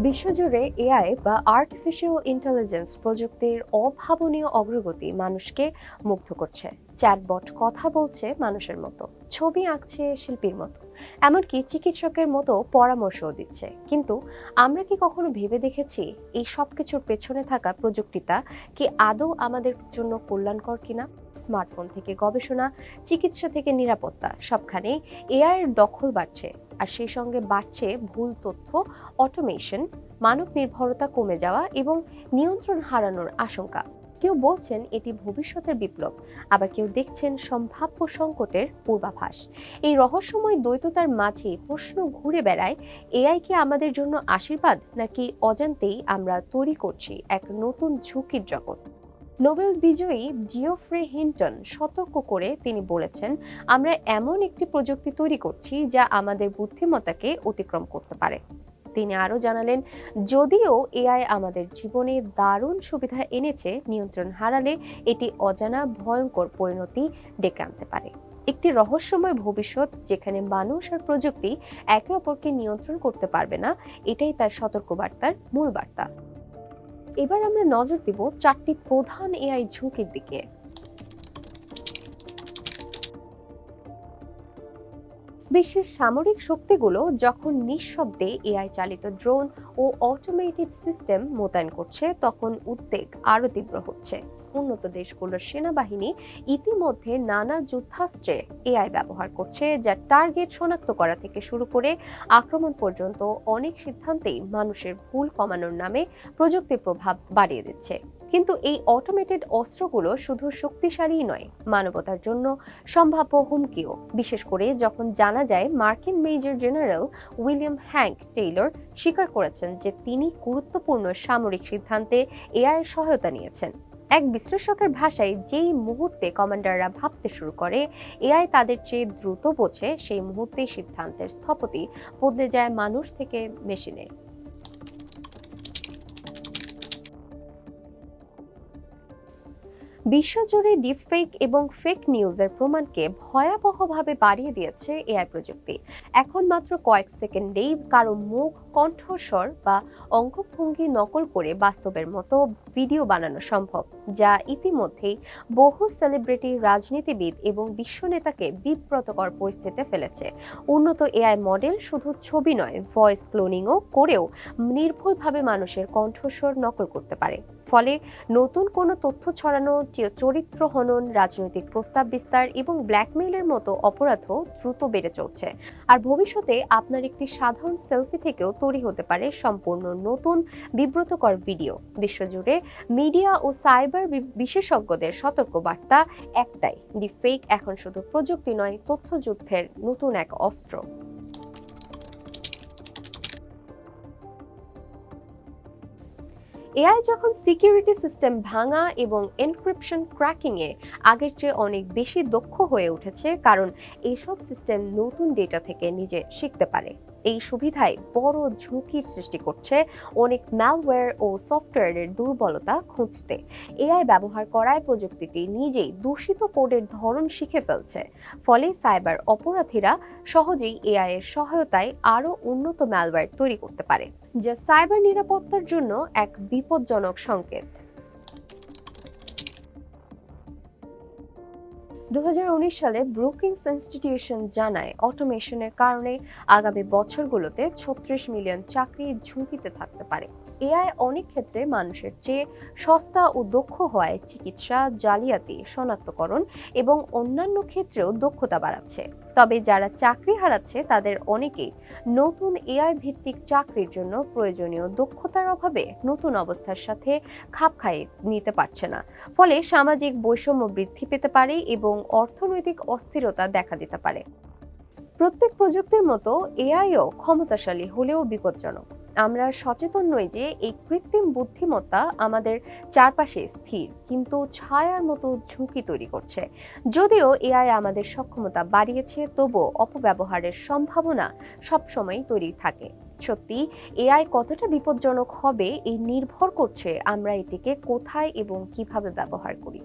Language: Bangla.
বিশ্বজুড়ে এআই বা আর্টিফিশিয়াল ইন্টেলিজেন্স প্রযুক্তির অভাবনীয় অগ্রগতি মানুষকে মুগ্ধ করছে। চ্যাটবট কথা বলছে মানুষের মতো, ছবি আঁকছে শিল্পীর মতো, এমনকি চিকিৎসকের মতো পরামর্শও দিচ্ছে। কিন্তু আমরা কি কখনো ভেবে দেখেছি এই সব কিছুর পেছনে থাকা প্রযুক্তিটা কি আদৌ আমাদের জন্য কল্যাণকর কিনা? স্মার্টফোন থেকে গবেষণা, চিকিৎসা থেকে নিরাপত্তা, সবখানেই এআই এর দখল বাড়ছে। আর সেই সঙ্গে বাড়ছে ভুল তথ্য, অটোমেশন, মানব নির্ভরতা কমে যাওয়া এবং নিয়ন্ত্রণ হারানোর আশঙ্কা। কেউ বলছেন এটি ভবিষ্যতের বিপ্লব, আবার কেউ দেখছেন সম্ভাব্য সংকটের পূর্বাভাস। এই রহস্যময় দ্বৈততার মাঝে প্রশ্ন ঘুরে বেড়ায়, এআই কি আমাদের জন্য আশীর্বাদ, নাকি অজান্তেই আমরা তৈরি করছি এক নতুন ঝুঁকির জগৎ? নোবেল বিজয়ী জিওফ্রে হিন্টন সতর্ক করে তিনি বলেছেন, আমরা এমন একটি প্রযুক্তি তৈরি করছি যা আমাদের বুদ্ধিমত্তাকে অতিক্রম করতে পারে। তিনি আরও জানালেন, যদিও এআই আমাদের জীবনে দারুণ সুবিধা এনেছে, নিয়ন্ত্রণ হারালে এটি অজানা ভয়ঙ্কর পরিণতি ডেকে আনতে পারে। একটি রহস্যময় ভবিষ্যৎ যেখানে মানুষ আর প্রযুক্তি একে অপরকে নিয়ন্ত্রণ করতে পারবে না, এটাই তার সতর্কবার্তার মূল বার্তা। এবার আমরা নজর দিব চারটি প্রধান এআই ঝুঁকির দিকে। বিশ্বের সামরিক শক্তিগুলো যখন নিঃশব্দে এআই চালিত ড্রোন ও অটোমেটেড সিস্টেম মোতায়েন করছে, তখন উদ্বেগ আরো তীব্র হচ্ছে। উন্নত দেশগুলোর সেনাবাহিনী ইতিমধ্যে নানা যুদ্ধাস্ত্রে এআই ব্যবহার করছে, যা টার্গেট শনাক্ত করা থেকে শুরু করে আক্রমণ পর্যন্ত অনেক সিদ্ধান্তেই মানুষের ভুল কমানোর নামে প্রযুক্তির প্রভাব বাড়িয়ে দিচ্ছে। কিন্তু এই অটোমেটেড অস্ত্রগুলো শুধু শক্তিশালীই নয়, মানবতার জন্য সম্ভাব্য হুমকিও, বিশেষ করে যখন জানা যায় মার্কিন major general William hank Taylor স্বীকার করেছেন যে তিনি গুরুত্বপূর্ণ সামরিক সিদ্ধান্তে এআই এর সহায়তা নিয়েছেন। এক বিশ্লেষকের ভাষায়, যেই মুহূর্তে কমান্ডাররা ভাবতে শুরু করে এআই তাদের চেয়ে দ্রুত বোঝে, সেই মুহূর্তেই সিদ্ধান্তের স্থপতি বদলে যায় মানুষ থেকে মেশিনে। বিশ্বজুড়ে ডিপফেক এবং ফেক নিউজের প্রমাণকে ভয়াবহভাবে বাড়িয়ে দিয়েছে এআই প্রযুক্তি। এখন মাত্র কয়েক সেকেন্ডেই কারো মুখ, কণ্ঠস্বর বা অঙ্গভঙ্গি নকল করে বাস্তবের মতো ভিডিও বানানো সম্ভব, যা ইতিমধ্যেই বহু সেলিব্রিটি, রাজনীতিবিদ এবং বিশ্ব নেতাকে বিব্রতকর পরিস্থিতিতে ফেলেছে। উন্নত এআই মডেল শুধু ছবি নয়, ভয়েস ক্লোনিংও করেও নির্ভুলভাবে মানুষের কণ্ঠস্বর নকল করতে পারে। ফলে নতুন কোনো তথ্য ছড়ানো, চরিত্র হনন, রাজনৈতিক প্রস্তাব বিস্তার এবং ব্ল্যাকমেইলের মতো অপরাধও দ্রুত বেড়ে চলছে। আর ভবিষ্যতে আপনার একটি সাধারণ সেলফি থেকেও তৈরি হতে পারে সম্পূর্ণ নতুন বিব্রতকর ভিডিও। বিশ্বজুড়ে মিডিয়া ও সাইবার বিশেষজ্ঞদের সতর্কবার্তা একটাই, ডিপফেক এখন শুধু প্রযুক্তি নয়, তথ্যযুদ্ধের নতুন এক অস্ত্র। এআই যখন সিকিউরিটি সিস্টেম ভাঙা এবং এনক্রিপশন ক্র্যাকিং এ আগের চেয়ে অনেক বেশি দক্ষ হয়ে উঠেছে, কারণ এইসব সিস্টেম নতুন ডেটা থেকে নিজে শিখতে পারে। এই সুবিধায় বড় ঝুঁকির সৃষ্টি করছে অনেক ম্যালওয়্যার ও সফটওয়্যারের দুর্বলতা খুঁজতে। এআই ব্যবহার করায় প্রযুক্তিটি নিজেই দূষিত কোডের ধরন শিখে ফেলছে। ফলে সাইবার অপরাধীরা সহজেই এআই এর সহায়তায় আরও উন্নত ম্যালওয়্যার তৈরি করতে পারে, যা সাইবার নিরাপত্তার জন্য এক বিপজ্জনক সংকেত। 2019 সালে ব্রুকিংস ইনস্টিটিউশন জানায়, অটোমেশনের কারণে আগামী বছরগুলোতে 36 মিলিয়ন চাকরি ঝুঁকিতে থাকতে পারে। এআই অনেক ক্ষেত্রে মানুষের চেয়ে সস্তা ও দক্ষ হওয়ায় চিকিৎসা, জালিয়াতি, শনাক্তকরণ এবং অন্যান্য ক্ষেত্রেও দক্ষতা বাড়াচ্ছে। তবে যারা চাকরি হারাচ্ছে তাদের অনেকেই নতুন এআই ভিত্তিক চাকরির জন্য প্রয়োজনীয় দক্ষতার অভাবে নতুন অবস্থার সাথে খাপ খাইয়ে নিতে পারছে না। ফলে সামাজিক বৈষম্য বৃদ্ধি পেতে পারে এবং অর্থনৈতিক অস্থিরতা দেখা দিতে পারে। প্রত্যেক প্রযুক্তির মতো এআইও ক্ষমতাশালী হলেও বিপজ্জনক। আমরা সচেতন নই যে এই কৃত্রিম বুদ্ধিমত্তা আমাদের চারপাশে স্থির কিন্তু ছায়ার মতো ঝুঁকি তৈরি করছে। যদিও এআই আমাদের সক্ষমতা বাড়িয়েছে, তবুও অপব্যবহারের সম্ভাবনা সবসময় তৈরি থাকে। সত্যি এআই কতটা বিপজ্জনক হবে এই নির্ভর করছে আমরা এটিকে কোথায় এবং কিভাবে ব্যবহার করি।